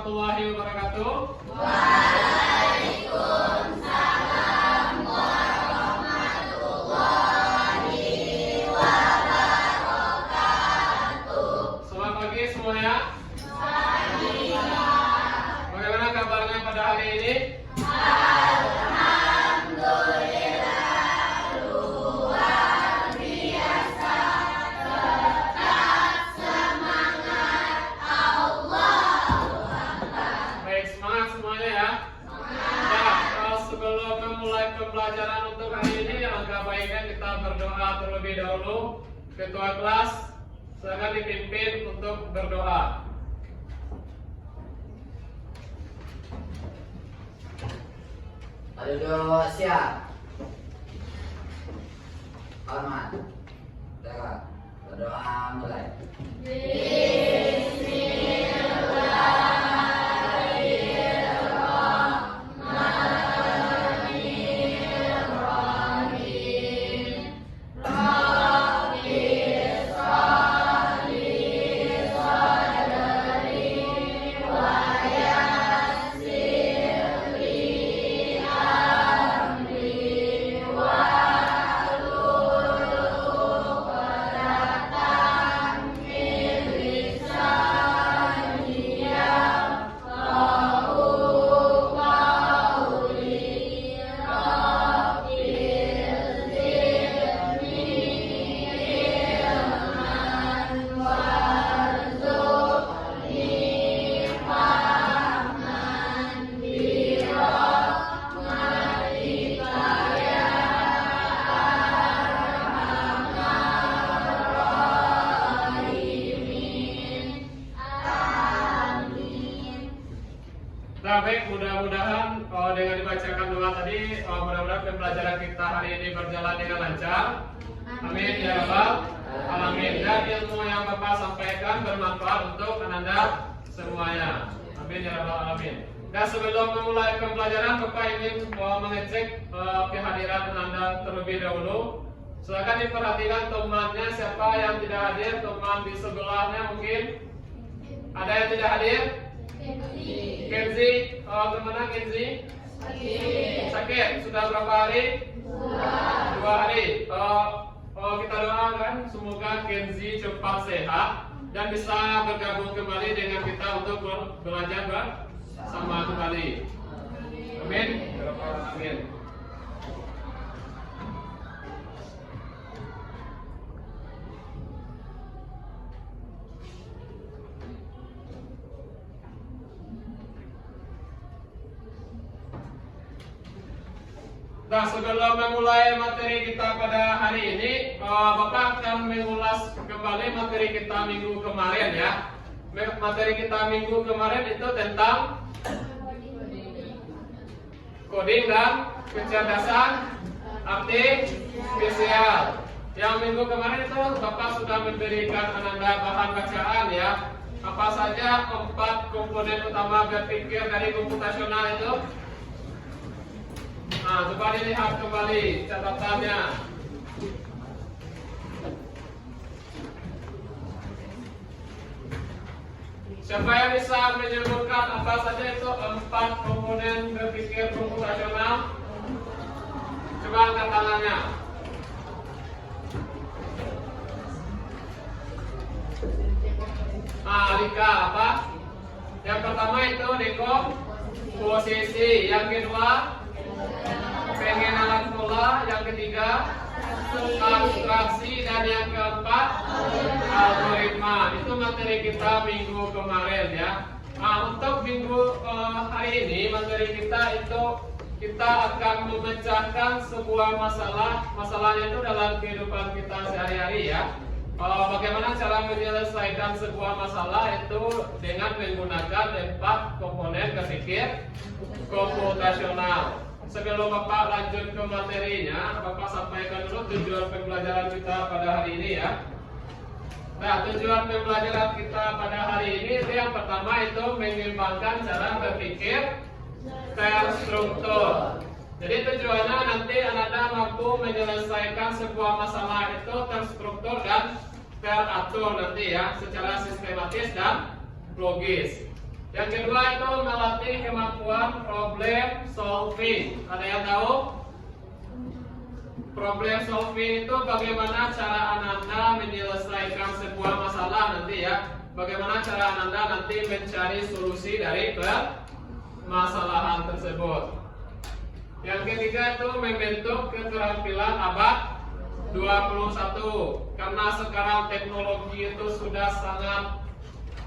warahmatullahi wabarakatuh. Waalaikumsalam warahmatullahi wabarakatuh. Selamat pagi semuanya. Pagi. Bagaimana kabarnya pada hari ini? Alhamdulillah luar biasa. Tetap semangat. Allahu Akbar. Baik, semangat semuanya ya. Nah, sebelum memulai pembelajaran untuk hari ini, alangkah baiknya kita berdoa terlebih dahulu. Ketua kelas, silakan dipimpin untuk berdoa. Aduh, siap. Hormat. Jaga. Berdoa mulai. Nah, baik, mudah-mudahan dengan dibacakan doa tadi, mudah-mudahan pembelajaran kita hari ini berjalan dengan lancar. Amin ya rabbal alamin. Dan ilmu yang Bapak sampaikan bermanfaat untuk Anda semuanya. Amin ya rabbal alamin. Dan sebelum memulai pembelajaran, Bapak ingin mengecek kehadiran Anda terlebih dahulu. Silakan diperhatikan temannya, siapa yang tidak hadir, teman di sebelahnya mungkin. Ada yang tidak hadir? Kenzi, kemana Kenzi? Sakit. Sudah berapa hari? 2 hari. Kita doakan semoga Kenzi cepat sehat dan bisa bergabung kembali dengan kita untuk belajar bersama kembali. Amin. Amin. Nah, sebelum memulai materi kita pada hari ini, Bapak akan mengulas kembali materi kita minggu kemarin ya. Materi kita minggu kemarin itu tentang coding dan kecerdasan artifisial. Yang minggu kemarin itu Bapak sudah memberikan Anda bahan bacaan ya. Apa saja 4 komponen utama berpikir dari komputasional itu? Nah, coba dilihat kembali catatannya. Siapa yang bisa menyebutkan apa saja itu 4 komponen berpikir komputasional? Coba angkat tangannya. Nah, Rika apa? Yang pertama itu dekomposisi, yang kedua pengenalan pola, yang ketiga abstraksi, dan yang keempat algoritma. Itu materi kita minggu kemarin ya. Nah, untuk minggu hari ini materi kita itu kita akan memecahkan sebuah masalah. Masalahnya itu dalam kehidupan kita sehari-hari ya. Bagaimana cara menyelesaikan sebuah masalah itu dengan menggunakan 4 komponen berpikir komputasional. Sebelum Bapak lanjut ke materinya, Bapak sampaikan dulu tujuan pembelajaran kita pada hari ini ya. Nah, tujuan pembelajaran kita pada hari ini itu yang pertama itu mengembangkan cara berpikir terstruktur. Jadi tujuannya nanti Anda mampu menyelesaikan sebuah masalah itu terstruktur dan teratur nanti ya, secara sistematis dan logis. Yang kedua itu melatih kemampuan problem solving. Ada yang tahu? Problem solving itu bagaimana cara Ananda menyelesaikan sebuah masalah nanti ya. Bagaimana cara Ananda nanti mencari solusi dari permasalahan tersebut. Yang ketiga itu membentuk keterampilan abad 21. Karena sekarang teknologi itu sudah sangat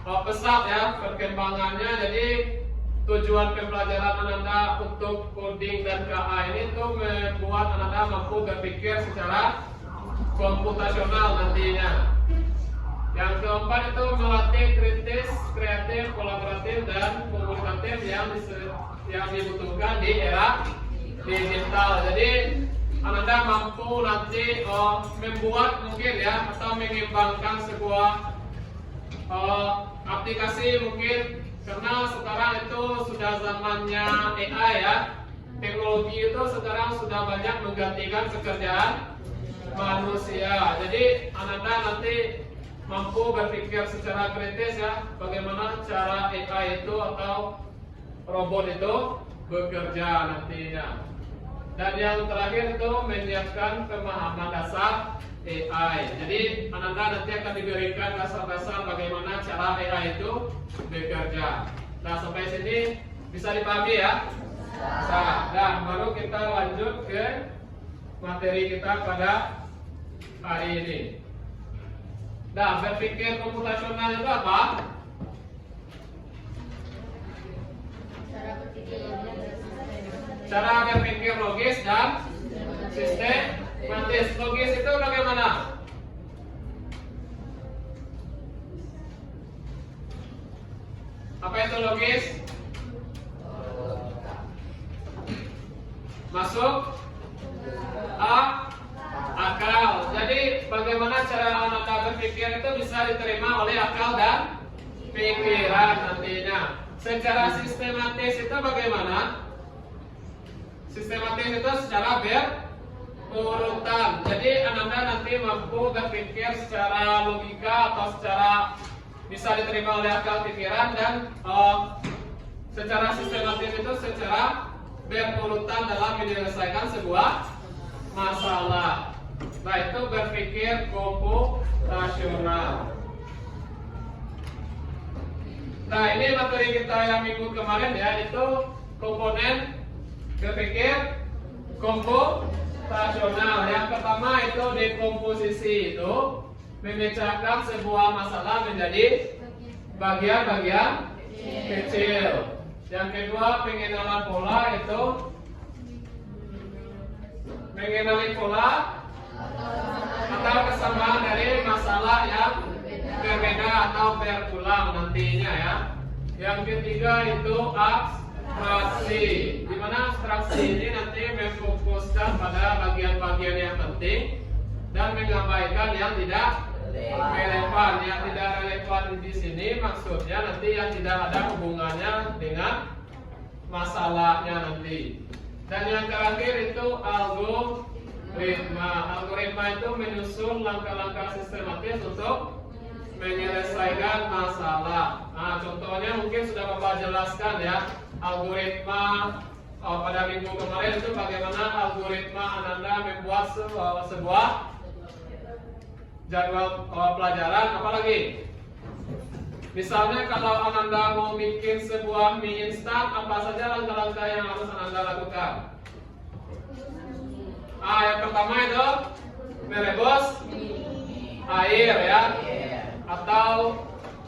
pesat ya perkembangannya, jadi tujuan pembelajaran Ananda untuk coding dan KA ini tuh membuat Ananda mampu berpikir secara komputasional nantinya. Yang keempat itu melatih kritis, kreatif, kolaboratif dan komunikatif yang dibutuhkan di era digital. Jadi Ananda mampu nanti membuat mungkin ya atau mengembangkan sebuah aplikasi mungkin, karena sekarang itu sudah zamannya AI ya. Teknologi itu sekarang sudah banyak menggantikan pekerjaan manusia. Jadi Ananda nanti mampu berpikir secara kritis ya, bagaimana cara AI itu atau robot itu bekerja nantinya. Dan yang terakhir itu menyiapkan pemahaman dasar AI. Jadi Ananda nanti akan diberikan dasar-dasar bagaimana cara AI itu bekerja. Nah, sampai sini bisa dipahami ya? Bisa. Nah, baru kita lanjut ke materi kita pada hari ini. Nah, berpikir komputasional itu apa? Cara berpikir logis dan sistematis. Logis itu bagaimana? Apa itu logis? Masuk akal. Jadi bagaimana cara Ananda berpikir itu bisa diterima oleh akal dan pikiran nantinya. Secara sistematis itu bagaimana? Sistematis itu secara berurutan. Jadi Ananda nanti mampu berpikir secara logika atau secara bisa diterima oleh akal pikiran, dan secara sistematis itu secara berurutan dalam menyelesaikan sebuah masalah. Nah, itu berpikir komputasional. Nah, ini materi kita yang minggu kemarin ya, itu komponen berpikir komputasional. Yang pertama itu dekomposisi, itu memecahkan sebuah masalah menjadi bagian-bagian kecil. Yang kedua pengenalan pola, itu mengenali pola atau kesamaan dari masalah yang berbeda atau berulang nantinya ya. Yang ketiga itu abstraksi, di mana abstraksi ini nanti memfokuskan pada bagian-bagian yang penting dan mengabaikan yang tidak relevan. Yang tidak relevan di sini maksudnya nanti yang tidak ada hubungannya dengan masalahnya nanti. Dan yang terakhir itu algoritma. Algoritma itu menyusun langkah-langkah sistematis untuk menyelesaikan masalah. Nah, contohnya mungkin sudah Bapak jelaskan ya, algoritma pada minggu kemarin itu bagaimana algoritma Ananda membuat sebuah jadwal pelajaran. Apalagi misalnya kalau Ananda mau bikin sebuah mie instan, apa saja langkah-langkah yang harus Ananda lakukan? Yang pertama itu merebus air ya, atau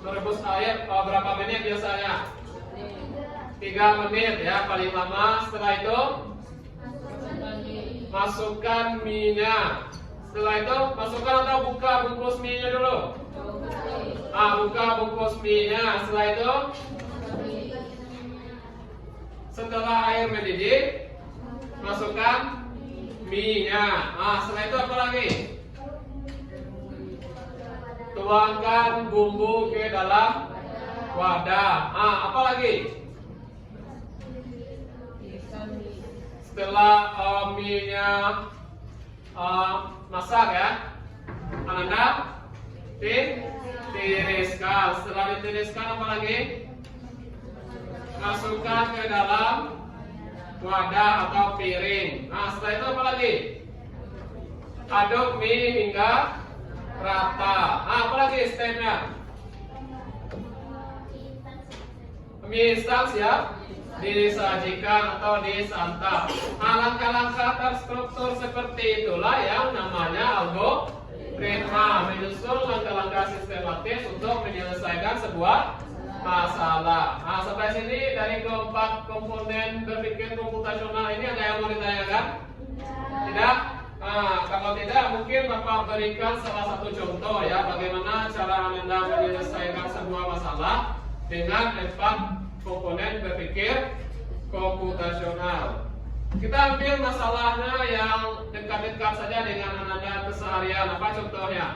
merebus air berapa menit biasanya? 3 menit ya paling lama. Setelah itu masukkan minyak. Setelah itu masukkan atau buka bungkus minyak dulu? Buka bungkus minyak. Setelah itu setelah air mendidih masukkan minyak. Setelah itu apa lagi? Tuangkan bumbu ke dalam wadah. Apa lagi? Setelah minyak masak ya, Ananda tiriskan. Setelah ditiriskan apa lagi? masukkan ke dalam wadah atau piring. Nah, setelah itu apa lagi? Aduk mie hingga rata. Nah, apa lagi stepnya? Mie instan siap disajikan atau disantap. Nah, langkah-langkah terstruktur seperti itulah yang namanya algoritma, menyusun langkah-langkah sistematis untuk menyelesaikan sebuah masalah. Nah, sampai sini dari keempat komponen berpikir komputasional ini ada yang mau ditanyakan? Tidak? Nah, kalau tidak mungkin Bapak berikan salah satu contoh ya, bagaimana cara Anda menyelesaikan sebuah masalah dengan empat komponen berpikir komputasional. Kita ambil masalahnya yang dekat-dekat saja dengan Anda keseharian. Apa contohnya?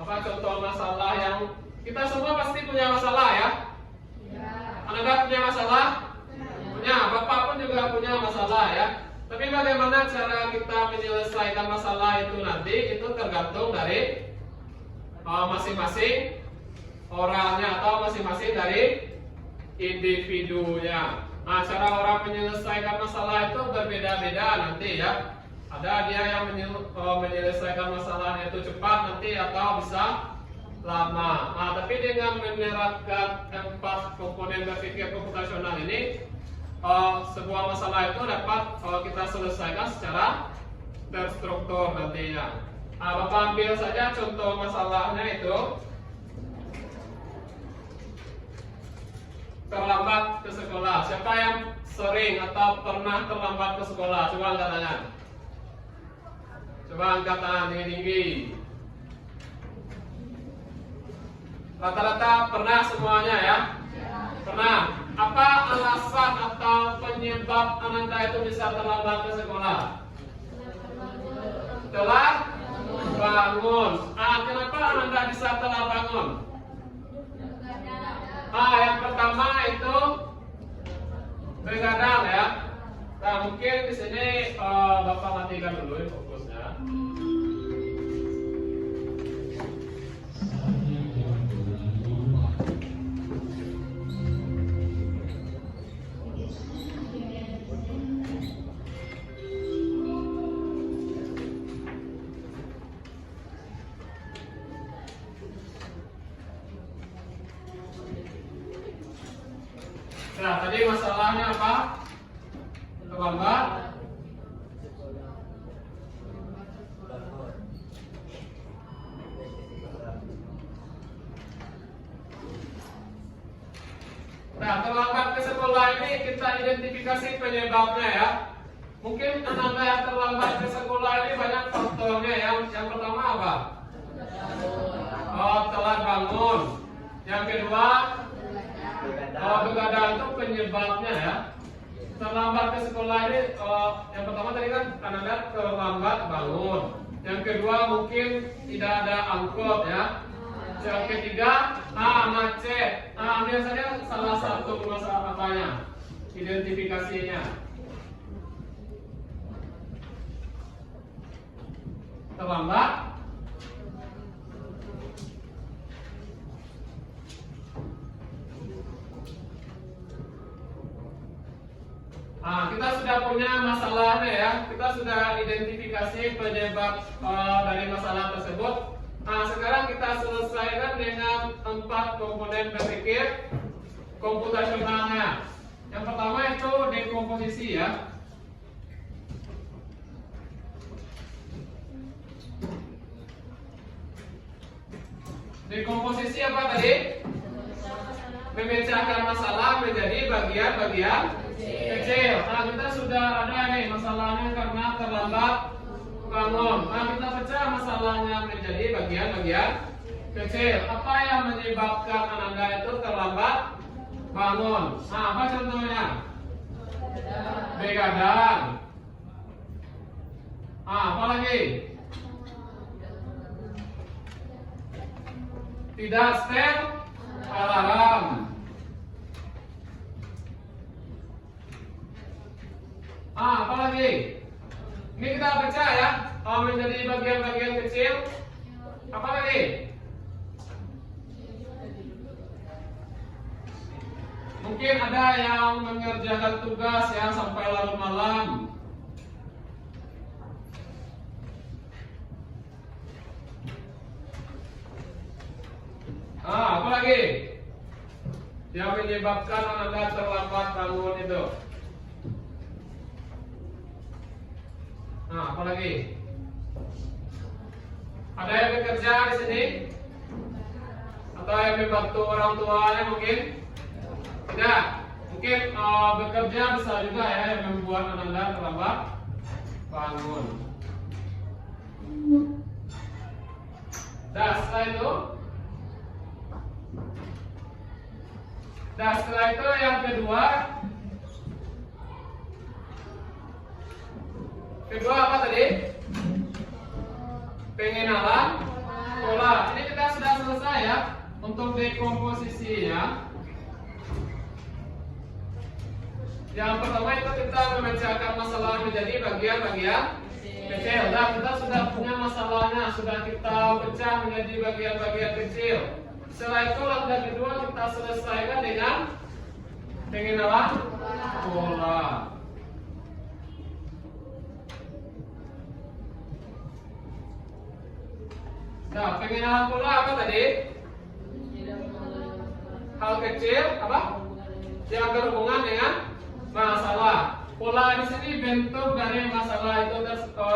Apa contoh masalah yang kita semua pasti punya masalah ya? Anda punya masalah? Punya. Bapak pun juga punya masalah ya. Tapi bagaimana cara kita menyelesaikan masalah itu nanti itu tergantung dari masing-masing orangnya atau masing-masing dari individunya. Nah, cara orang menyelesaikan masalah itu berbeda-beda nanti ya. Ada dia yang menyelesaikan masalahnya itu cepat nanti atau bisa lama. Nah, tapi dengan menerapkan empat komponen berpikir komputasional ini, sebuah masalah itu dapat kita selesaikan secara terstruktur nantinya. Nah, Bapak ambil saja contoh masalahnya itu terlambat ke sekolah. Siapa yang sering atau pernah terlambat ke sekolah? Coba angkat tangan. Coba angkat tangan tinggi-tinggi. Rata-rata pernah semuanya ya? Pernah. Apa alasan atau penyebab Ananda itu bisa terlambat ke sekolah? Telat bangun. Kenapa Ananda bisa telat bangun? Yang pertama itu begadang ya. Nah, mungkin di sini Bapak matikan dulu ya fokusnya. Nah, tadi masalahnya apa? Terlambat. Nah, terlambat ke sekolah ini kita identifikasi penyebabnya ya. Mungkin Anda yang terlambat ke sekolah ini banyak faktornya ya. Yang pertama apa? Telat bangun. Yang kedua, begadang itu penyebabnya ya. Terlambat ke sekolah ini, yang pertama tadi kan Anda terlambat bangun. Yang kedua mungkin tidak ada angkot ya. Yang ketiga, macet. Ambil saja salah satu masalah apanya, identifikasinya. Terlambat. Kita sudah punya masalahnya ya. Kita sudah identifikasi penyebab dari masalah tersebut. Sekarang kita selesaikan dengan empat komponen berpikir komputasionalnya. Yang pertama itu dekomposisi ya. Dekomposisi apa tadi? Memecahkan masalah menjadi bagian-bagian kecil. Kita sudah ada nih masalahnya karena terlambat bangun. Kita pecah masalahnya menjadi bagian-bagian kecil. Apa yang menyebabkan Anda itu terlambat bangun? Apa contohnya? Begadang. Apa lagi? Tidak setel alarm. Apa lagi? Ini kita pecah ya, menjadi bagian-bagian kecil. Apa lagi? Mungkin ada yang mengerjakan tugas yang sampai larut malam. Apa lagi yang menyebabkan Anda terlambat bangun itu? Apa lagi? Ada yang bekerja di sini? Atau yang membantu orang tuanya mungkin? Tidak. Mungkin bekerja bisa juga ya yang membuat Anda terlambat bangun. Setelah itu yang kedua apa tadi? Pengenalan pola. Ini kita sudah selesai ya untuk dekomposisinya. Yang pertama itu kita memecahkan masalah menjadi bagian-bagian kecil. Dan kita sudah punya masalahnya, sudah kita pecah menjadi bagian-bagian kecil. Setelah itu langkah kedua kita selesaikan dengan pengenalan pola. Nah, pengenalan pola apa tadi? Hal kecil apa? Yang berhubungan dengan masalah. Pola di sini bentuk dari masalah itu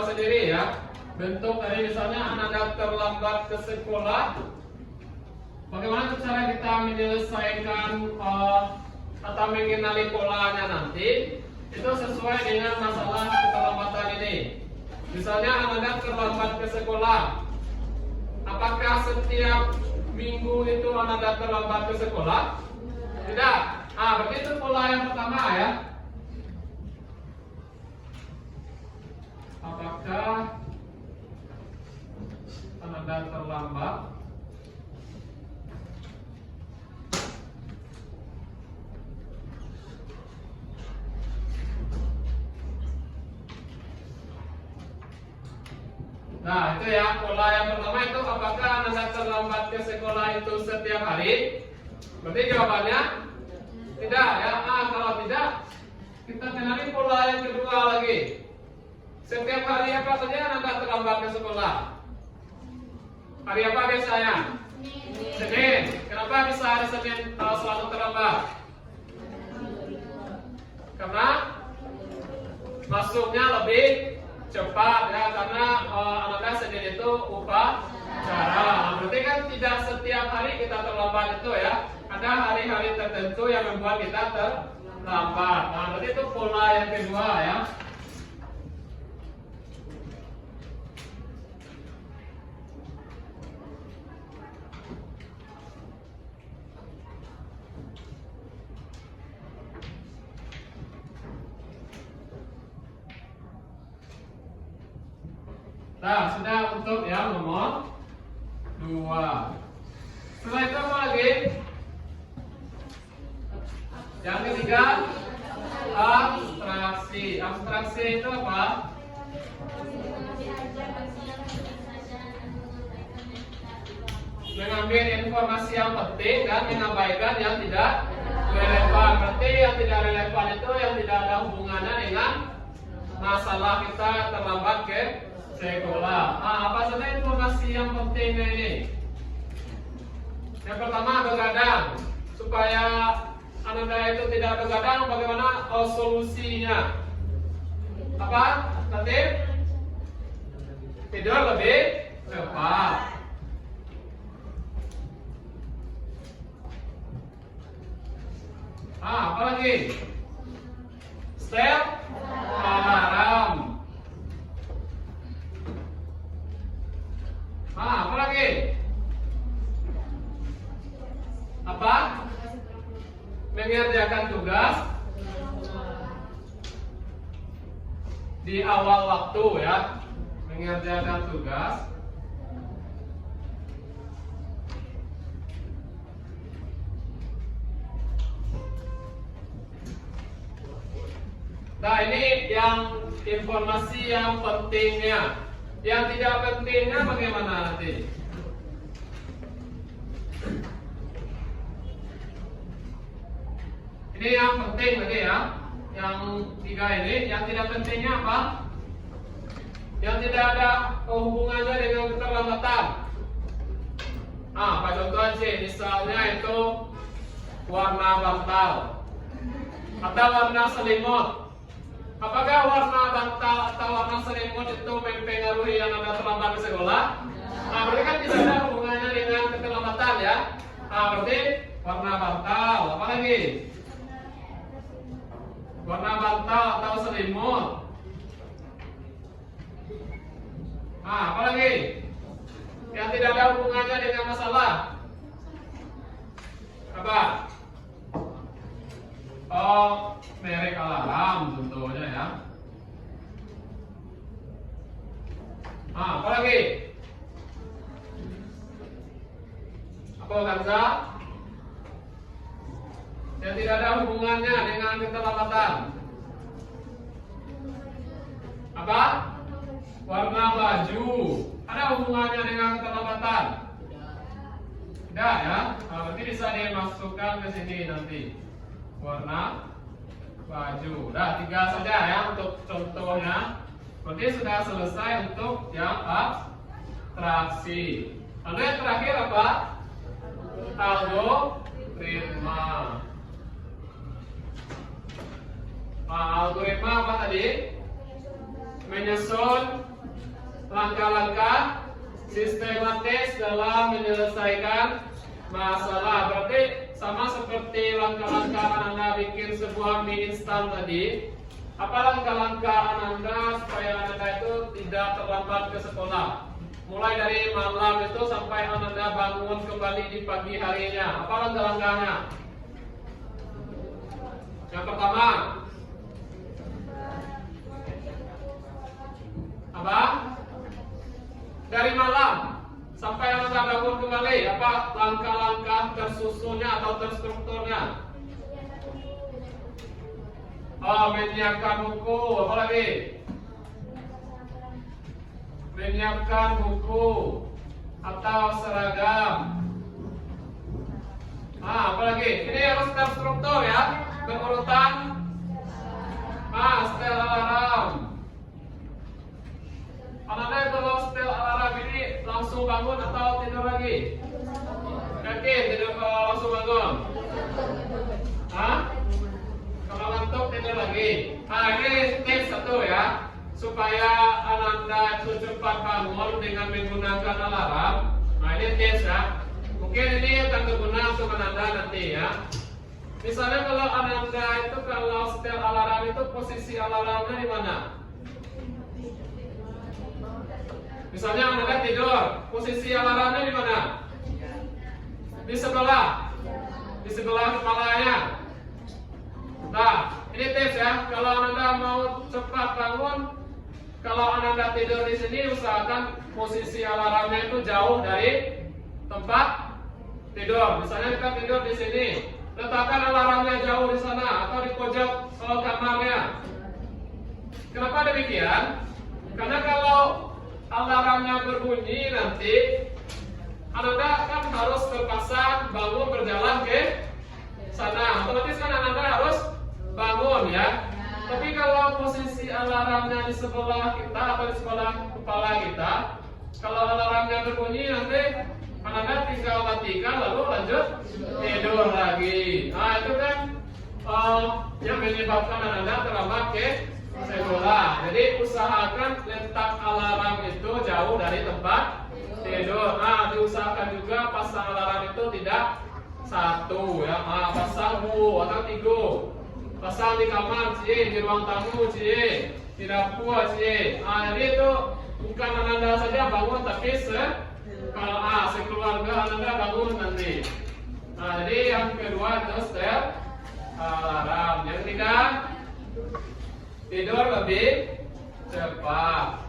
sendiri ya. Bentuk dari misalnya Anda terlambat ke sekolah. Bagaimana cara kita menyelesaikan atau mengenali polanya nanti? Itu sesuai dengan masalah keterlambatan ini. Misalnya Anda terlambat ke sekolah. Apakah setiap minggu itu Anda terlambat ke sekolah? Tidak. Berarti itu pola yang pertama ya. Apakah Anda terlambat Nah, itu ya, pola yang pertama itu apakah Anda terlambat ke sekolah itu setiap hari? Berarti jawabannya tidak ya. Kalau tidak, kita kenali pola yang kedua lagi. Setiap hari apa saja Anda terlambat ke sekolah? Hari apa biasanya? Senin. Kenapa bisa hari Senin selalu terlambat? Karena masuknya lebih cepat ya, karena Anda Senin itu upacara. Berarti kan tidak setiap hari kita terlambat itu ya. Ada hari-hari tertentu yang membuat kita terlambat. Berarti itu pola yang kedua ya. Nah, sudah untuk yang nomor 2. Setelah itu apa lagi? Yang ketiga, abstraksi. Abstraksi itu apa? Mengambil informasi yang penting dan mengabaikan yang tidak relevan. Berarti yang tidak relevan itu yang tidak ada hubungannya dengan masalah kita terlambat ke sekolah. Apa saja informasi yang pentingnya ini? Yang pertama, begadang. Supaya Anda itu tidak begadang, bagaimana solusinya? Apa? Nanti tidur lebih cepat. Apa lagi? Step alarm. Apa lagi? Apa? Mengerjakan tugas di awal waktu ya. Mengerjakan tugas Nah, ini yang informasi yang pentingnya. Yang tidak pentingnya bagaimana nanti? Ini yang penting tadi ya. Yang 3 ini, yang tidak pentingnya apa? Yang tidak ada hubungannya dengan keterlambatan. Pak contoh sih, misalnya itu warna bantal atau warna selimut. Apakah warna bantal atau warna selimut itu mempengaruhi yang Anda terlambat ke sekolah? Berarti kan tidak ada hubungannya dengan keterlambatan ya. Berarti warna bantal, apa lagi? Warna bantal atau selimut. Apa lagi? Yang tidak ada hubungannya dengan masalah. Apa? Merek alarm contohnya ya. Apa lagi? Apa Kanza? Yang tidak ada hubungannya dengan keterlambatan. Apa? Warna baju. Ada hubungannya dengan keterlambatan? Tidak ya? Berarti bisa dimasukkan ke sini nanti. Warna baju. Udah 3 saja ya untuk contohnya. Berarti sudah selesai untuk yang abstraksi. Lalu yang terakhir apa? Algoritma. Algoritma apa tadi? Menyusun langkah-langkah sistematis dalam menyelesaikan masalah. Berarti sama seperti langkah-langkah Anda bikin sebuah mie instan tadi. Apa langkah-langkah Anda supaya Anda itu tidak terlambat ke sekolah? Mulai dari malam itu sampai Anda bangun kembali di pagi harinya. Apa langkah-langkahnya? Yang pertama, apa? Dari malam sampai Anda bangun kembali, apa langkah-langkah tersusunnya atau terstrukturnya? Menyiapkan buku, apa lagi? Menyiapkan buku atau seragam. Apa lagi? Ini harus terstruktur ya, berurutan. Setel alarm. Anda kalau setel alarm ini langsung bangun atau tidur lagi? Yakin tidur langsung bangun? Kalau ngantuk tidur lagi. Ini tips 1 ya, supaya Anda itu cepat bangun dengan menggunakan alarm. Ini tips ya. Mungkin ini akan berguna untuk Anda nanti ya. Misalnya kalau Anda itu kalau setel alarm itu posisi alarmnya di mana? Misalnya Anda tidur, posisi alarmnya di mana? Di sebelah kepalanya. Nah, ini tips ya. Kalau Anda mau cepat bangun, kalau Anda tidur di sini, usahakan posisi alarmnya itu jauh dari tempat tidur. Misalnya kita tidur di sini, letakkan alarmnya jauh di sana atau di pojok kamarnya. Kenapa demikian? Karena kalau alarmnya berbunyi nanti, Anda kan harus terpaksa bangun berjalan ke sana. Otomatis kan Anda harus bangun ya. Tapi kalau posisi alarmnya di sebelah kita atau di sebelah kepala kita, kalau alarmnya berbunyi nanti Anda tinggal matikan lalu lanjut tidur lagi. Itu kan yang menyebabkan Anda terlambat ke sekolah. Jadi usahakan letak alarm itu jauh dari tempat tidur. Diusahakan juga pasang alarm itu tidak 1 ya, pasang 2 atau 3. Pasang di kamar cie, di ruang tamu cie, di dapur cie. Jadi itu bukan Anda saja bangun, tapi sekeluarga Anda bangun nanti. Jadi yang kedua itu setel alarm. Yang ketiga, tidur lebih cepat.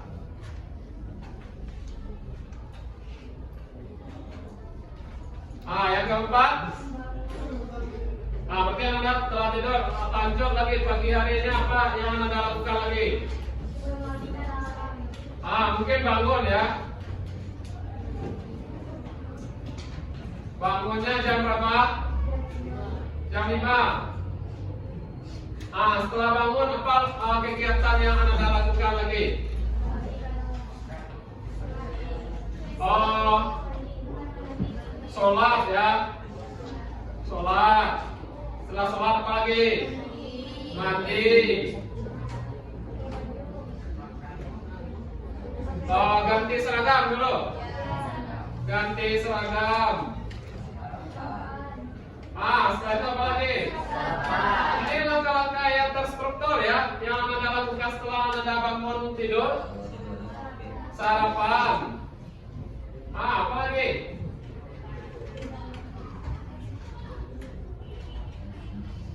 Yang keempat, berarti Anda telah tidur, lanjut lagi pagi harinya apa yang Anda lakukan lagi? Mungkin bangun ya. Bangunnya jam berapa? Jam 5. Setelah bangun apa kegiatan yang Anda lakukan lagi? Sholat ya. Sholat. Setelah sholat apa lagi? Mandi. Ganti seragam dulu. Ganti seragam. Setelah itu apa lagi? Ini langkah-langkah yang terstruktur ya, yang Anda lakukan setelah Anda bangun tidur. Sarapan. Apa lagi?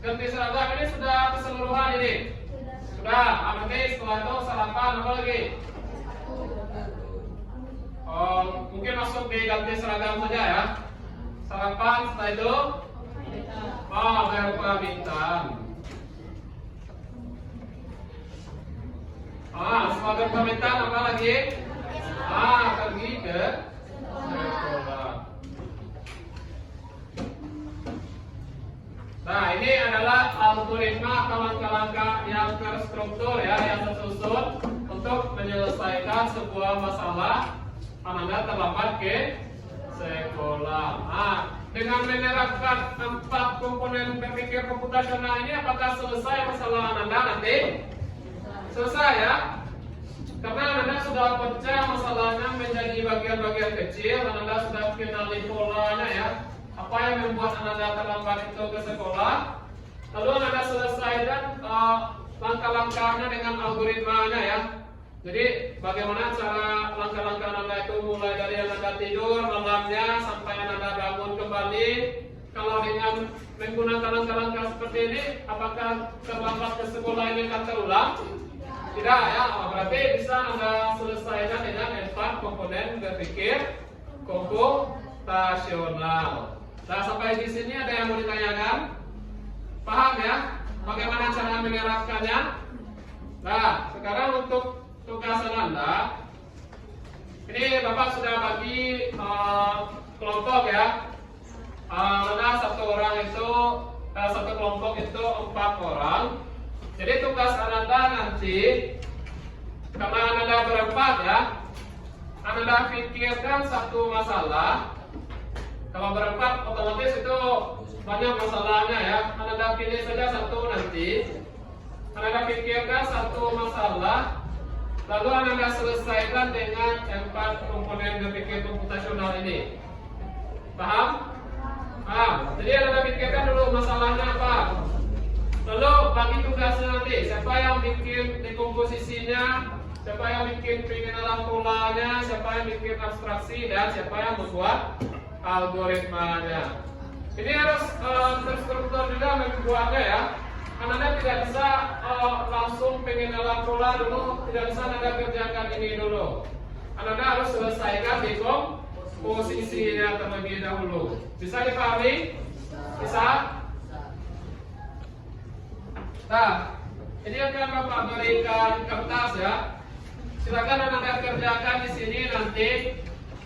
Ganti seragam ini sudah keseluruhan ini. Sudah. Berarti setelah itu sarapan apa lagi? Mungkin masuk di ganti seragam saja ya. Sarapan, setelah itu bayar pamitan. Setelah berpamitan apa lagi? Pergi ke sekolah. Nah, ini adalah algoritma atau langkah-langkah yang terstruktur ya, yang tersusun untuk menyelesaikan sebuah masalah Anda terlambat ke sekolah. Dengan menerapkan 4 komponen berpikir komputasional ini, apakah selesai masalah Anda nanti? Selesai ya? Karena Anda sudah pecah masalahnya menjadi bagian-bagian kecil, dan Anda sudah kenali polanya ya. Apa yang membuat Anda terlambat itu ke sekolah? Lalu Anda selesaikan langkah-langkahnya dengan algoritmanya ya. Jadi bagaimana cara langkah-langkah Anda itu mulai dari Anda tidur malamnya sampai Anda bangun kembali. Kalau dengan menggunakan langkah-langkah seperti ini, apakah terlambat ke sekolah ini akan terulang? Tidak ya, berarti bisa Anda selesaikan dengan 4 komponen berpikir komputasional. Nah, sampai di sini ada yang mau ditanyakan? Paham ya? Bagaimana cara menerapkannya? Nah, sekarang untuk tugasan Anda, ini Bapak sudah bagi kelompok ya. Ada satu kelompok itu 4 orang. Jadi tugas Anda nanti, karena Anda berempat ya, Anda pikirkan satu masalah. Kalau berempat otomatis itu banyak masalahnya ya. Anda pilih saja satu nanti. Anda pikirkan satu masalah, lalu Anda selesaikan dengan 4 komponen berpikir komputasional ini. Paham? Paham? Jadi Anda pikirkan dulu masalahnya apa. Lalu bagi tugasnya nanti, siapa yang bikin dekomposisinya, siapa yang bikin pengenalan polanya, siapa yang bikin abstraksi, dan siapa yang membuat algoritmanya. Ini harus terstruktur juga membuatnya ya. Anda tidak bisa langsung pengenalan pola dulu, tidak bisa Anda kerjakan ini dulu. Anda harus selesaikan dekomposisinya terlebih dahulu. Bisa dipahami? Bisa? Nah, ini akan Bapak berikan kertas ya. Silakan Anda kerjakan di sini nanti.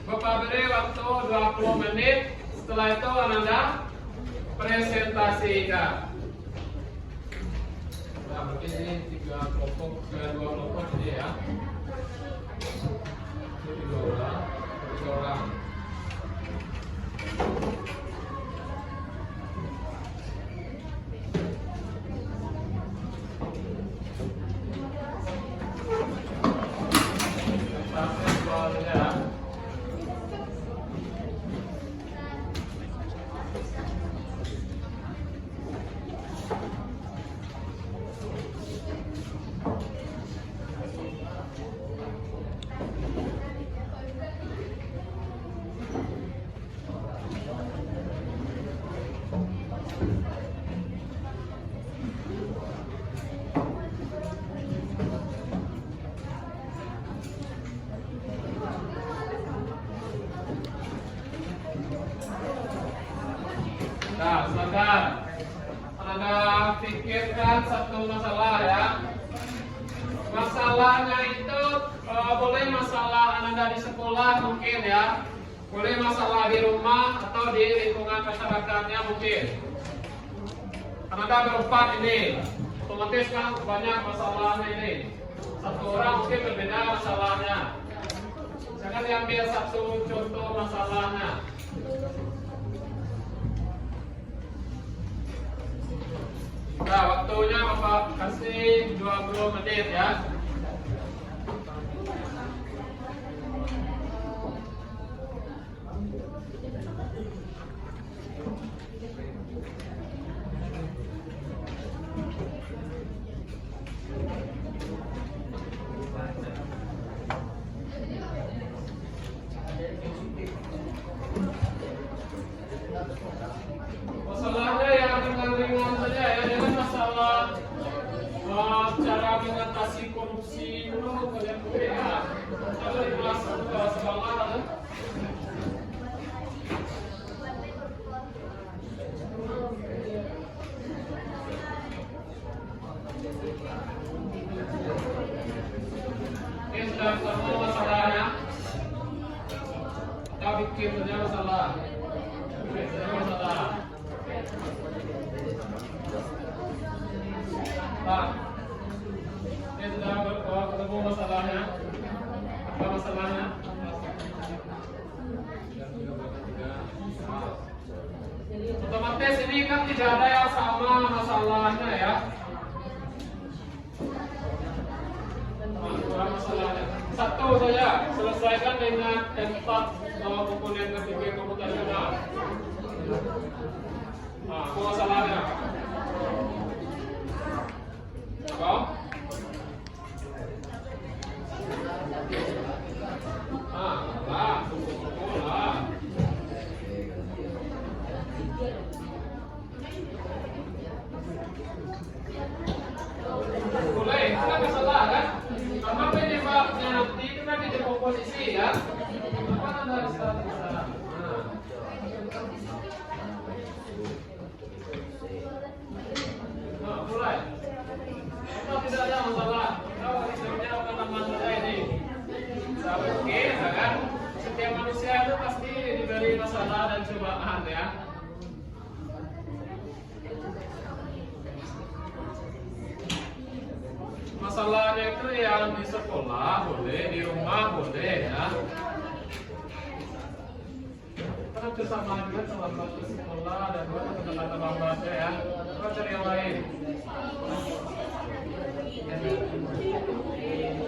Bapak beri waktu 20 menit. Setelah itu Anda presentasikan. Nah, mungkin ini 2 kelompok ini ya. Ini 3 orang. Nah, silakan Anda pikirkan satu masalah ya. Masalahnya itu boleh masalah Anda di sekolah mungkin ya, boleh masalah di rumah atau di lingkungan masyarakatnya mungkin. Anda berempat ini. Otomatis kan banyak masalahnya ini. Satu orang mungkin berbeda masalahnya. Jangan diambil satu contoh masalahnya. Nah, waktunya Bapak kasih 20 menit ya. Masalahnya yang ringan-ringan saja ya, jangan masalah cara mengatasi korupsi dulu kalian boleh ya. Kalau di kelas sekolah ada. Ini sudah ketemu masalahnya. Kita bikin saja masalah. Masalah. Pak, ini sudah ketemu masalahnya. Apa masalahnya? Otomatis ini kan tidak ada yang sama masalahnya ya. Masalahnya satu saja, selesaikan dengan 4 komponen berpikir komputasional. Nah, apa masalahnya? Apa? Lah, lah. Boleh, itu kan masalah kan? Karena penyebabnya nanti itu kan di dekomposisi ya. Apa anda harus tahu? Nah, mulai. Kalau tidak ada masalah, kalau misalnya masalah ini, oke, kan? Setiap manusia itu pasti diberi masalah dan cobaan ya. Masalahnya itu yang di sekolah boleh, di rumah boleh ya. Karena itu sama juga salah satu sekolah dan dua kata-kata bahasa ya. Coba cari yang lain.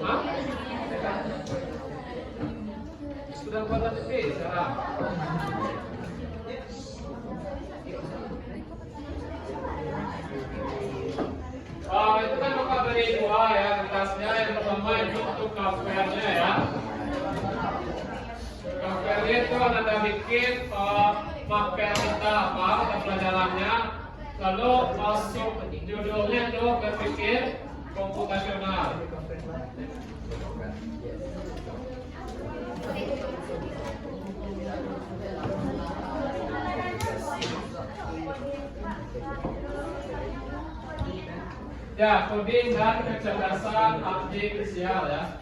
Hah? Sudah buat TP sekarang. Itu kan Bapak beri 2 ya kertasnya. Yang pertama itu untuk covernya ya. Covernya itu Anda bikin mapel kita apa pelajarannya. Lalu masuk judulnya itu berpikir komputasional. Ya, coding dan kecerdasan artifisial ya.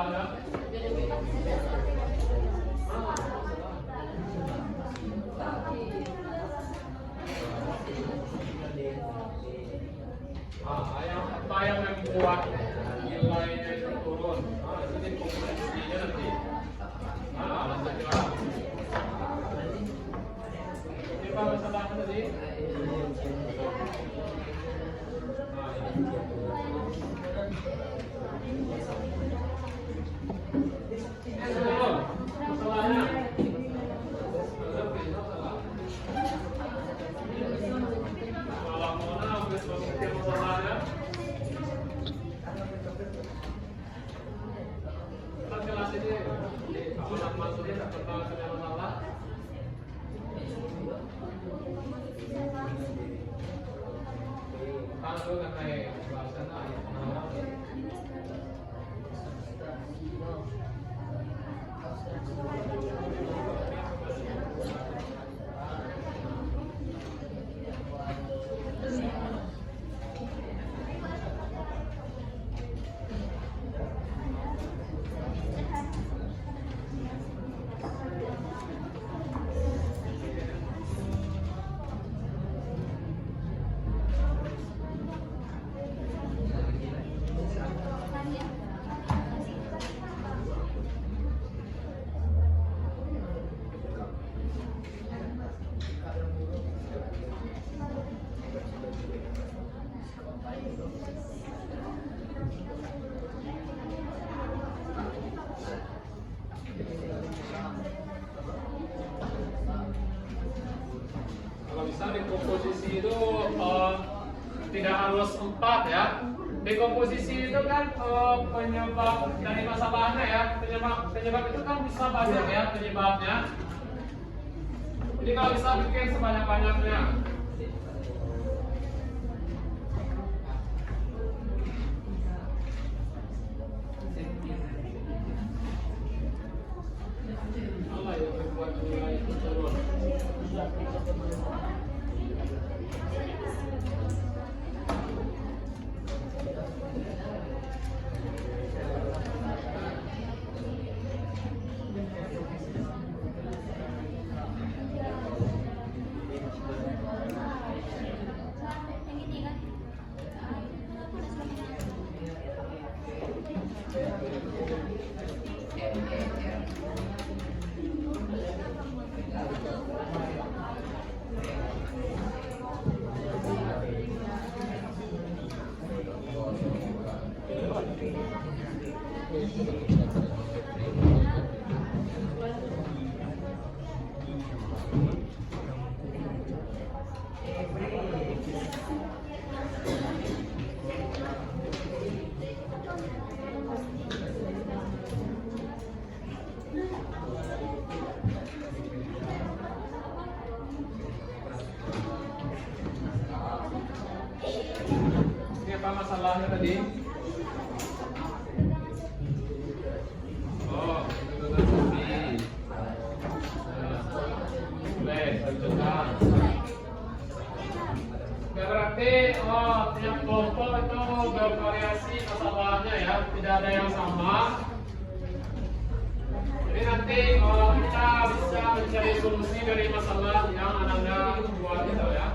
masalahnya? Apa yang membuat nilainya itu turun? Itu di komposisinya nanti. Lanjut ya. Ini apa masalahnya tadi? Masalahnya. Kelas ini anak masuknya tak pernah ada masalah. Kalau nggak kayak bahasa ayat. Kalau bisa di komposisi itu tidak harus 4 ya. Di komposisi itu kan penyebab dari masalahnya ya. Penyebab itu kan bisa banyak ya penyebabnya. Jadi kalau bisa bikin sebanyak-banyaknya. Allah yang membuat nilai itu turun. Ini apa masalahnya tadi? Oh, itu kan tadi. Baik, lanjutkan. Berarti tiap kelompok itu bervariasi masalahnya ya, tidak ada yang sama. Jadi nanti kita bisa mencari solusi dari masalah yang Anda buat itu ya.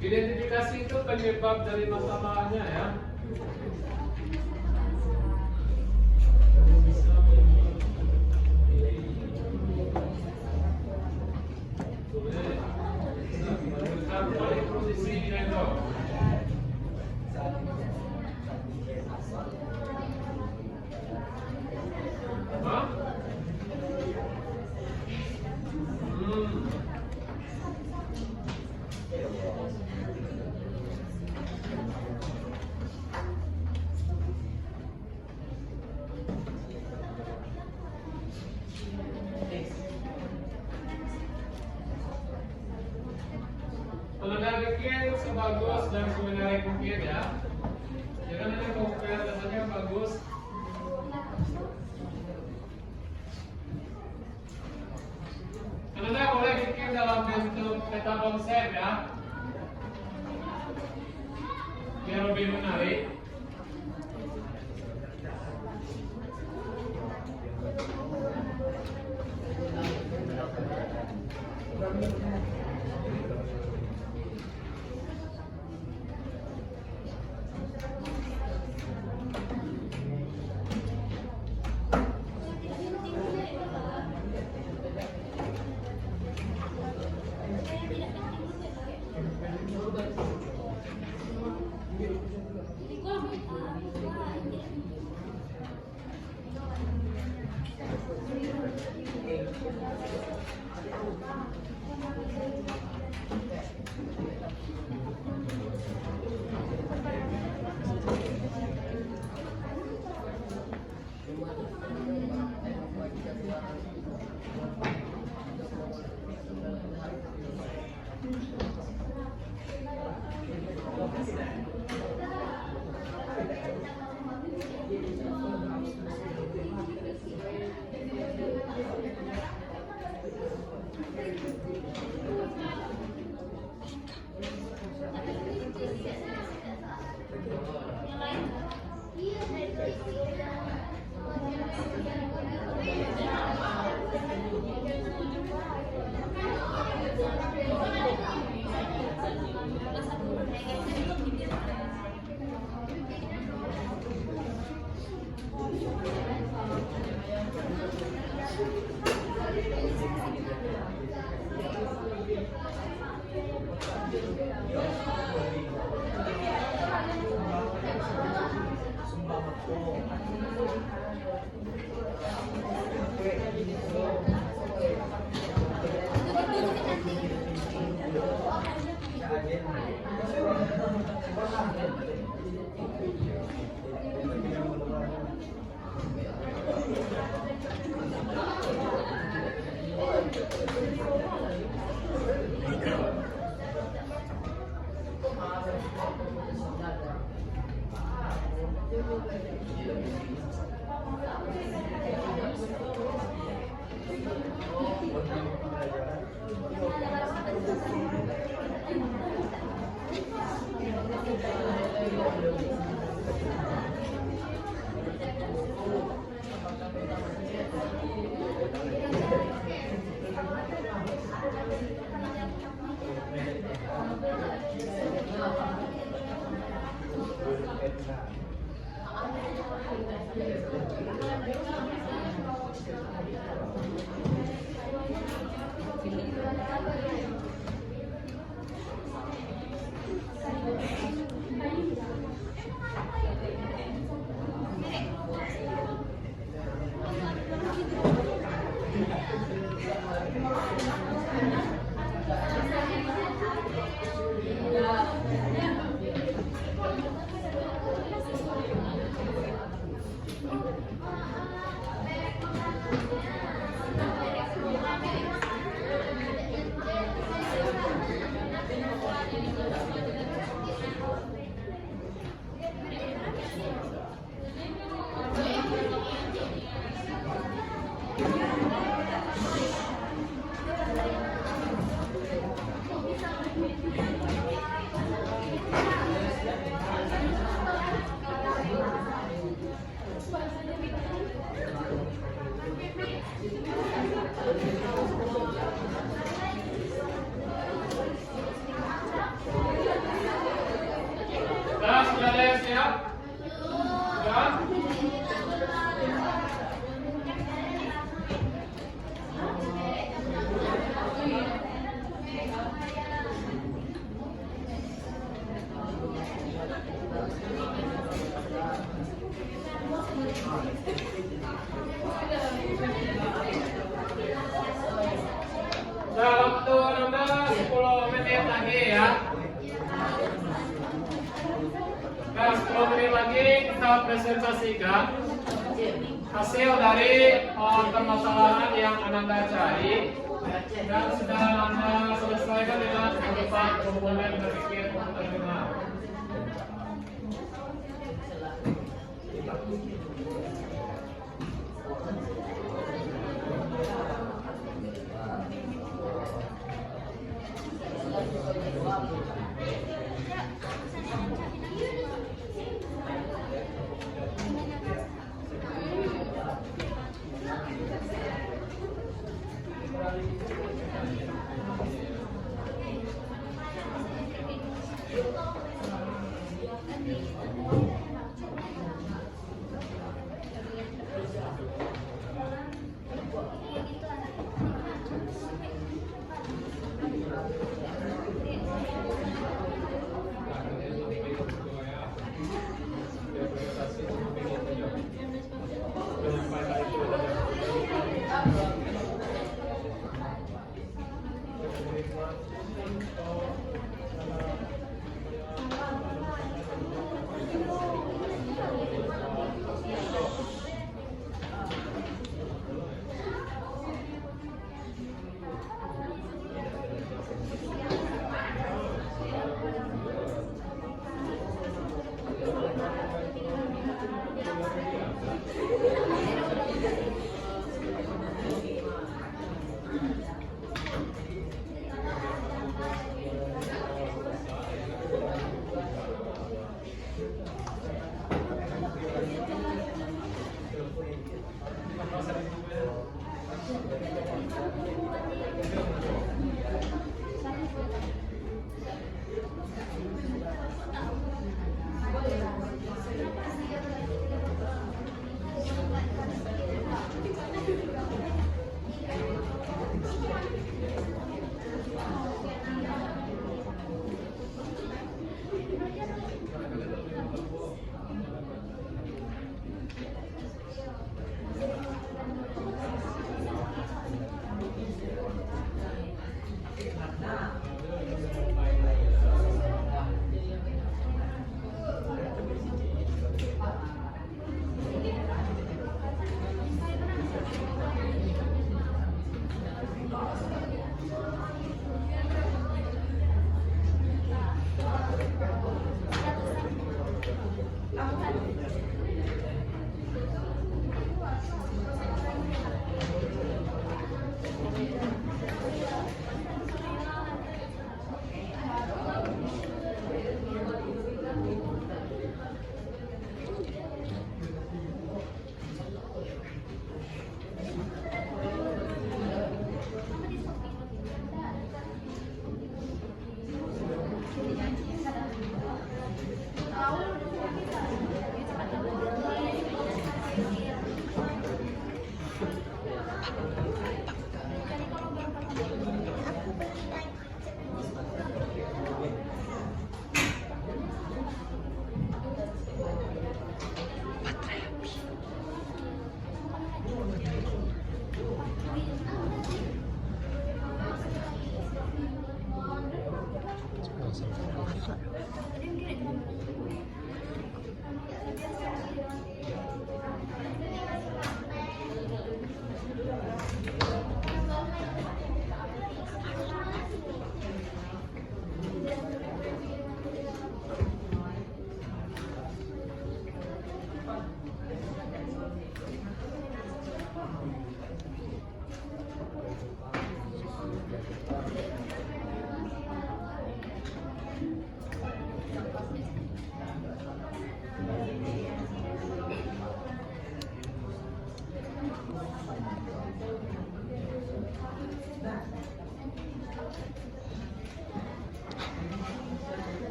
Identifikasi itu penyebab dari masalahnya ya. Posisi itu. Hah? Anda bikin sebagus dan semenarik mungkin ya. Jangan hanya kompil saja bagus. Anda boleh bikin dalam bentuk peta konsep ya, biar lebih menarik. Nah, 10 menit lagi kita presentasikan hasil dari permasalahan yang Ananda cari dan sudah Anda selesaikan dengan 4 komponen berpikir terkenal.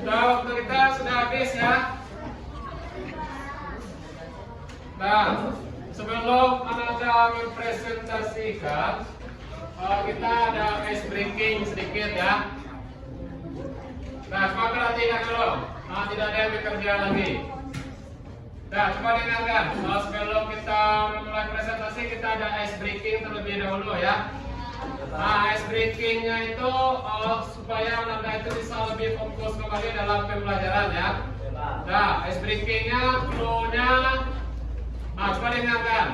Waktu kita sudah habis ya. Nah, sebelum Ananda mempresentasikan, kita ada ice breaking sedikit ya. Nah, coba perhatikan dulu. Tidak ada yang bekerja lagi. Nah, coba dengarkan. Sebelum kita memulai presentasi, kita ada ice breaking terlebih dahulu ya. Nah, ice breakingnya itu supaya Ananda itu bisa lebih fokus kembali dalam pembelajaran ya. Nah, ice breakingnya, clue-nya, coba dengarkan.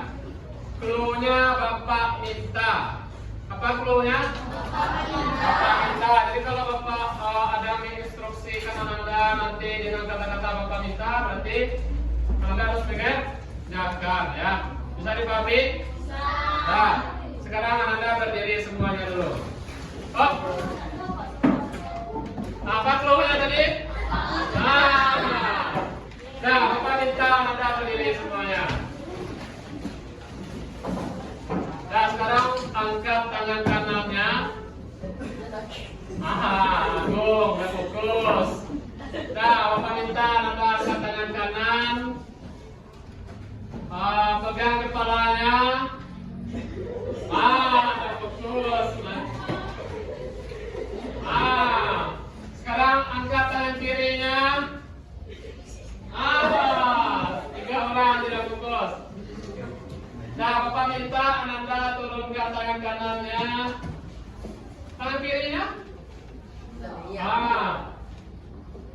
Clue-nya Bapak minta. Apa clue-nya? Bapak minta. Jadi kalau Bapak ada menginstruksikan Ananda nanti dengan kata-kata Bapak minta, berarti Ananda harus mengerjakan ya. Bisa dipahami? Nah, sekarang Ananda berdiri semuanya dulu. Oh. Apa clue-nya tadi? Nah, Bapak minta Ananda berdiri semuanya. Nah, sekarang angkat tangan kanannya. Agung, fokus. Nah, Bapak minta Ananda angkat tangan kanan. Pegang kepalanya. Fokus. Sekarang angkat tangan kirinya. 3 orang tidak fokus. Nah, Bapak minta Ananda turunkan tangan kanannya. Tangan kirinya?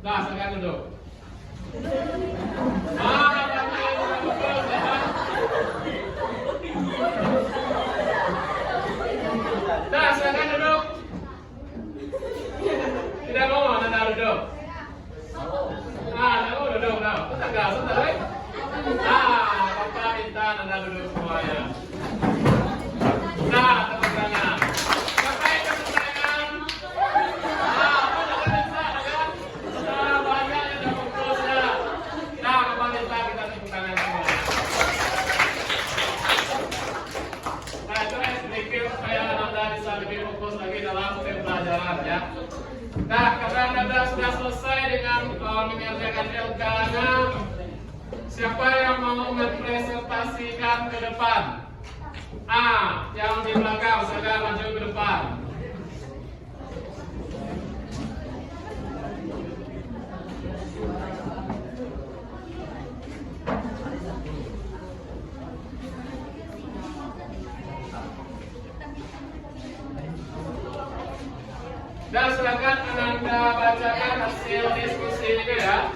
Nah, silakan duduk. Bapak kiri tidak fokus ya. Nah, silakan duduk. Tidak mau Ananda duduk. Tidak mau duduk. Sudah, sudah. Bapak minta Ananda duduk semuanya. Nah, tepuk tangan. Bapak tepuk tangan. Banyak yang sudah fokus ya. Nah, Bapak minta kita tepuk tangan semua. Nah, itu sedikit supaya Ananda bisa lebih fokus lagi dalam pembelajaran ya. Nah, karena Ananda sudah selesai dengan mengerjakan LK-nya, siapa yang mau mempresentasikan ke depan? Yang di belakang, silakan maju ke depan. Dan silakan Ananda bacakan hasil diskusinya ya.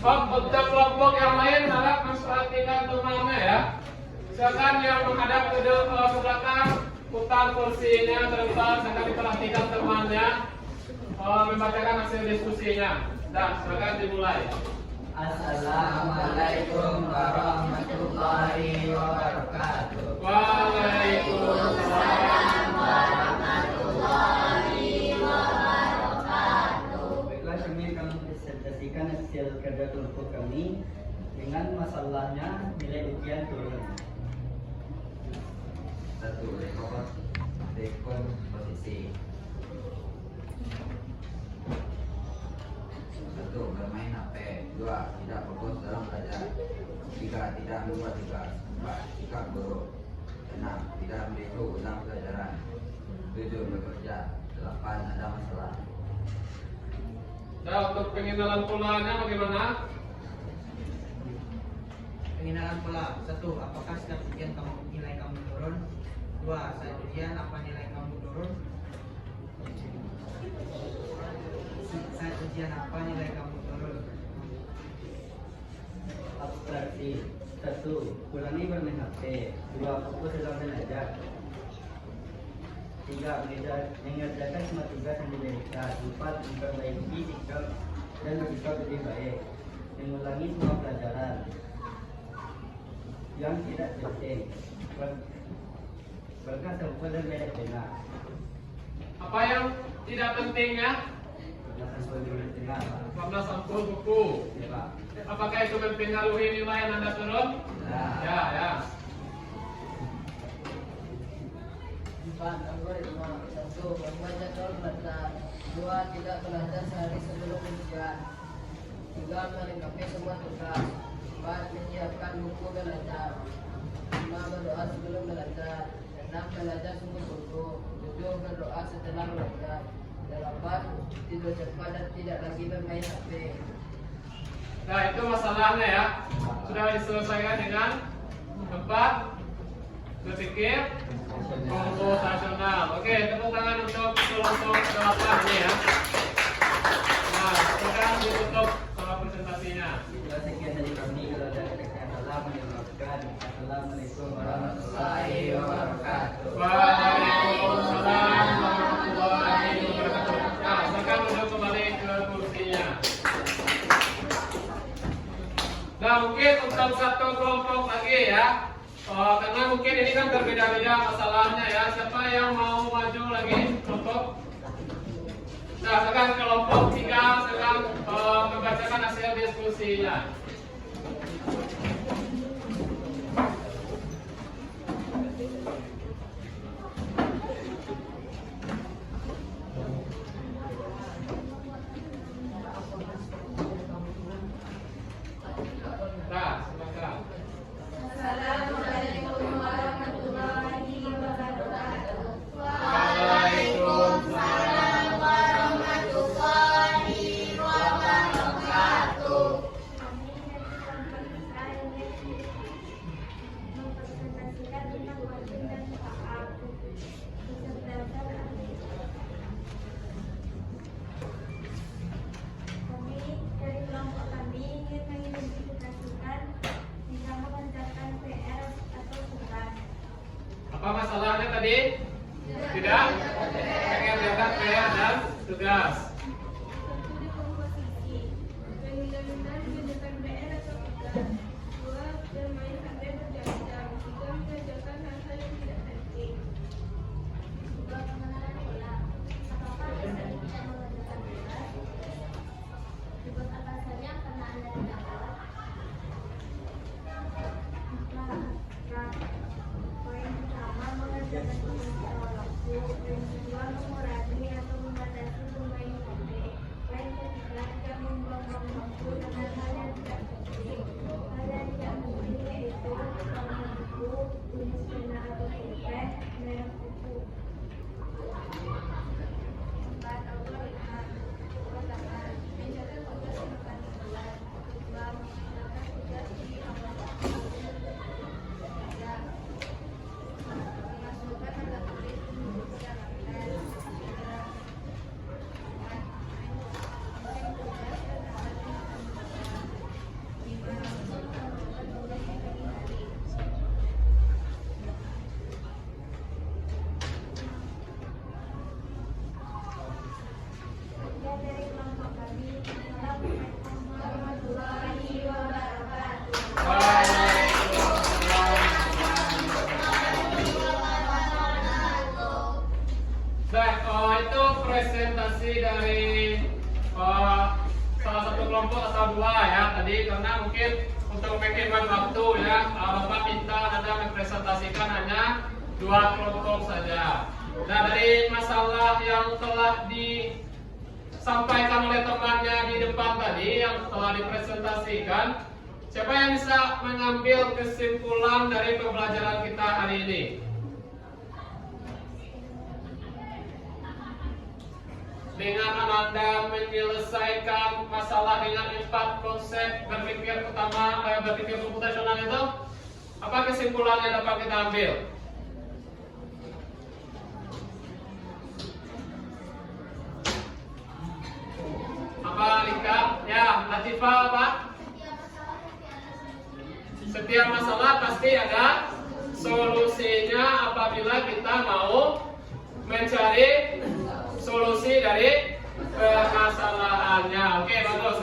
Untuk kelompok yang lain harap memperhatikan temannya ya. Silakan yang menghadap ke belakang, putar kursinya terus, akan diperhatikan temannya membacakan hasil diskusinya. Dan silakan dimulai. Assalamualaikum warahmatullahi wabarakatuh. Waalaikumsalam warahmatullahi wabarakatuh. Baiklah, kami akan presentasikan hasil kerja kelompok kami dengan masalahnya nilai ujian turun. 1. Dekomposisi. 1. Bermain HP. 2. Tidak fokus dalam belajar. 3. Tidak membuat tugas. 4. Sikap buruk. 6. Tidak meniru ulang pelajaran. 7. Bekerja. 8. Ada masalah. Nah, untuk pengenalan polanya bagaimana? Pengenalan pola. 1. Apakah setiap ujian nilai kamu turun? 2. Saat ujian apa nilai kamu turun? Saat ujian apa nilai kamu turun? Abstraksi. 1. Kurangi bermain HP. 2. Fokus dalam belajar. 3. Mengerjakan semua tugas yang diberikan. 4. Memperbaiki sikap dan bersikap lebih baik. Mengulangi semua pelajaran yang tidak penting. Berkas sampul dan merek pena. Apa yang tidak penting ya? Berkas sampul dan merek pena. Warna sampul buku. Ya, Pak. Apakah itu mempengaruhi nilai yang Anda turun? Ya, ya. 4. Algoritma. 1. Membuat jadwal belajar. 2. Tidak belajar sehari sebelum ujian. 3. Melengkapi semua tugas. 4. Menyiapkan buku belajar. 5. Berdoa sebelum belajar. 6. Belajar sungguh-sungguh. 7. Berdoa setelah belajar. 8. Tidur cepat dan tidak lagi bermain HP. Nah, itu masalahnya ya. Sudah diselesaikan dengan 4. Berpikir komposasional. Oke, tepuk tangan untuk kelompok 8 ini ya. Nah, sekarang ditutup sama presentasinya. Itulah sekian dari kami. Kalau ada kata-kata salah, menyebarkan. Assalamualaikum warahmatullahi wabarakatuh. Waalaikumsalam warahmatullahi wabarakatuh. Nah, silakan duduk kembali ke kursinya. Nah, mungkin untuk satu kelompok lagi ya. Karena mungkin ini kan berbeda-beda masalahnya ya. Siapa yang mau maju lagi kelompok? Nah, sekarang kelompok 3 sedang membacakan hasil diskusinya. Nah, silakan. Assalamualaikum warahmatullahi wabarakatuh. Waalaikumsalam warahmatullahi wabarakatuh. Mempresentasikan tentang wajib dan taat. Kami dari kelompok kami ingin mengidentifikasikan bisa mengerjakan PR atau tugas. Apa masalahnya tadi? Tidak? Mengerjakan PR dan tugas. Satu di komposisi, benar-benar mengerjakan PR atau tugas. 2. Bermain HP berjam-jam. 3. Mengerjakan hal-hal yang tidak penting. 2. Pengenalan pola. Apakah Anda tidak mengerjakan tugas? Tugas apa saja karena Anda tidak kuat? 4. Poin pertama mengerjakan tugas awal waktu. Poin kedua mengurangi atau membatasi bermain HP. nomor 2 ya tadi karena mungkin untuk menghemat waktu ya Bapak minta Anda mempresentasikan hanya 2 kelompok saja. Nah dari masalah yang telah disampaikan oleh temannya di depan tadi yang telah dipresentasikan, siapa yang bisa mengambil kesimpulan dari pembelajaran kita hari ini? Dengan Anda menyelesaikan masalah dengan 4 konsep berpikir utama, berpikir komputasional itu, apa kesimpulannya dapat kita ambil? Apa Rika? Ya, Latifah apa? Setiap masalah pasti ada solusinya apabila kita mau mencari solusi dari permasalahannya. Oke, bagus.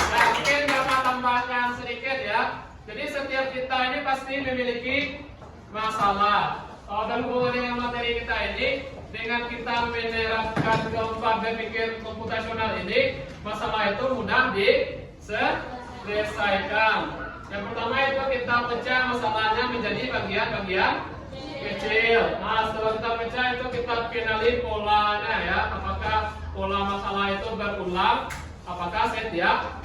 Nah, mungkin dapat tambahkan sedikit ya. Jadi setiap kita ini pasti memiliki masalah. Dan hubungannya dengan materi kita ini, dengan kita menerapkan keempat berpikir komputasional ini, masalah itu mudah diselesaikan. Yang pertama itu kita pecah masalahnya menjadi bagian-bagian kecil. Nah, setelah kita pecah itu kita kenali polanya ya. Apakah pola masalah itu berulang? Apakah setiap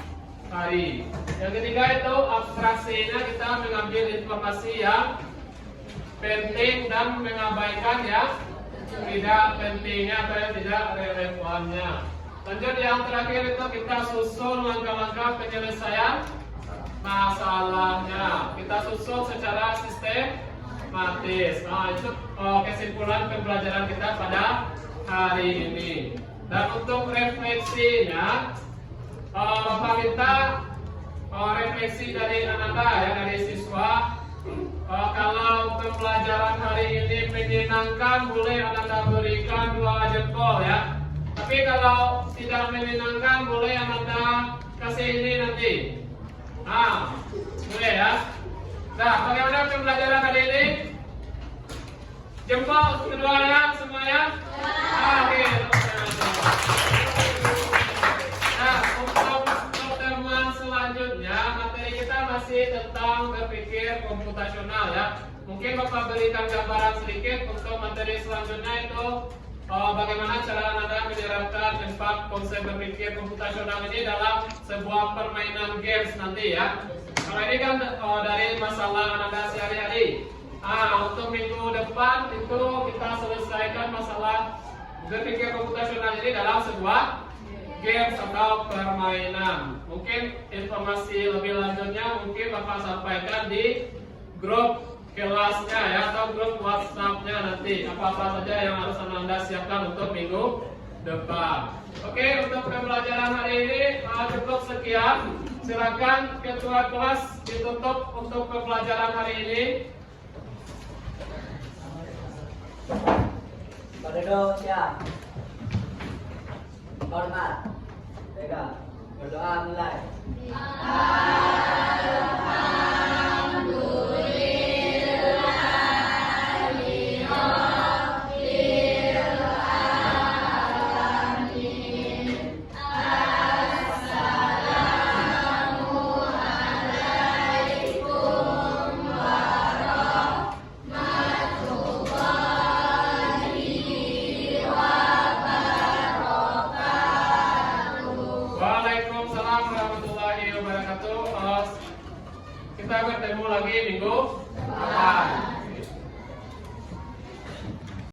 hari? Yang ketiga itu abstraksinya, kita mengambil informasi yang penting dan mengabaikan yang tidak pentingnya atau yang tidak relevannya. Lanjut yang terakhir itu kita susun langkah-langkah penyelesaian masalahnya. Kita susun secara sistematis. Nah, itu kesimpulan pembelajaran kita pada hari ini. Dan untuk refleksinya, Bapak minta refleksi dari Anda ya, dari siswa. Kalau pembelajaran hari ini menyenangkan, boleh Anda berikan 2 jempol ya. Tapi kalau tidak menyenangkan, boleh Anda kasih ini nanti. Nah, boleh ya. Nah, bagaimana pembelajaran hari ini? Jempol keduanya semuanya? Oke. Nah, untuk teman selanjutnya, materi kita masih tentang berpikir komputasional ya. Mungkin Bapak berikan gambaran sedikit untuk materi selanjutnya itu bagaimana cara Anda menerapkan 4 konsep berpikir komputasional ini dalam sebuah permainan games nanti ya. Kalau ini kan dari masalah Anda sehari-hari. Untuk minggu depan itu kita selesaikan masalah berpikir komputasional ini dalam sebuah games atau permainan. Mungkin informasi lebih lanjutnya mungkin Bapak sampaikan di grup kelasnya ya, atau grup WhatsApp-nya nanti. Apa-apa saja yang harus Anda siapkan untuk minggu depan. Oke, untuk pembelajaran hari ini cukup sekian. Silakan ketua kelas ditutup untuk pembelajaran hari ini. Berdua siap. Hormat. Pegang. Berdoa mulai.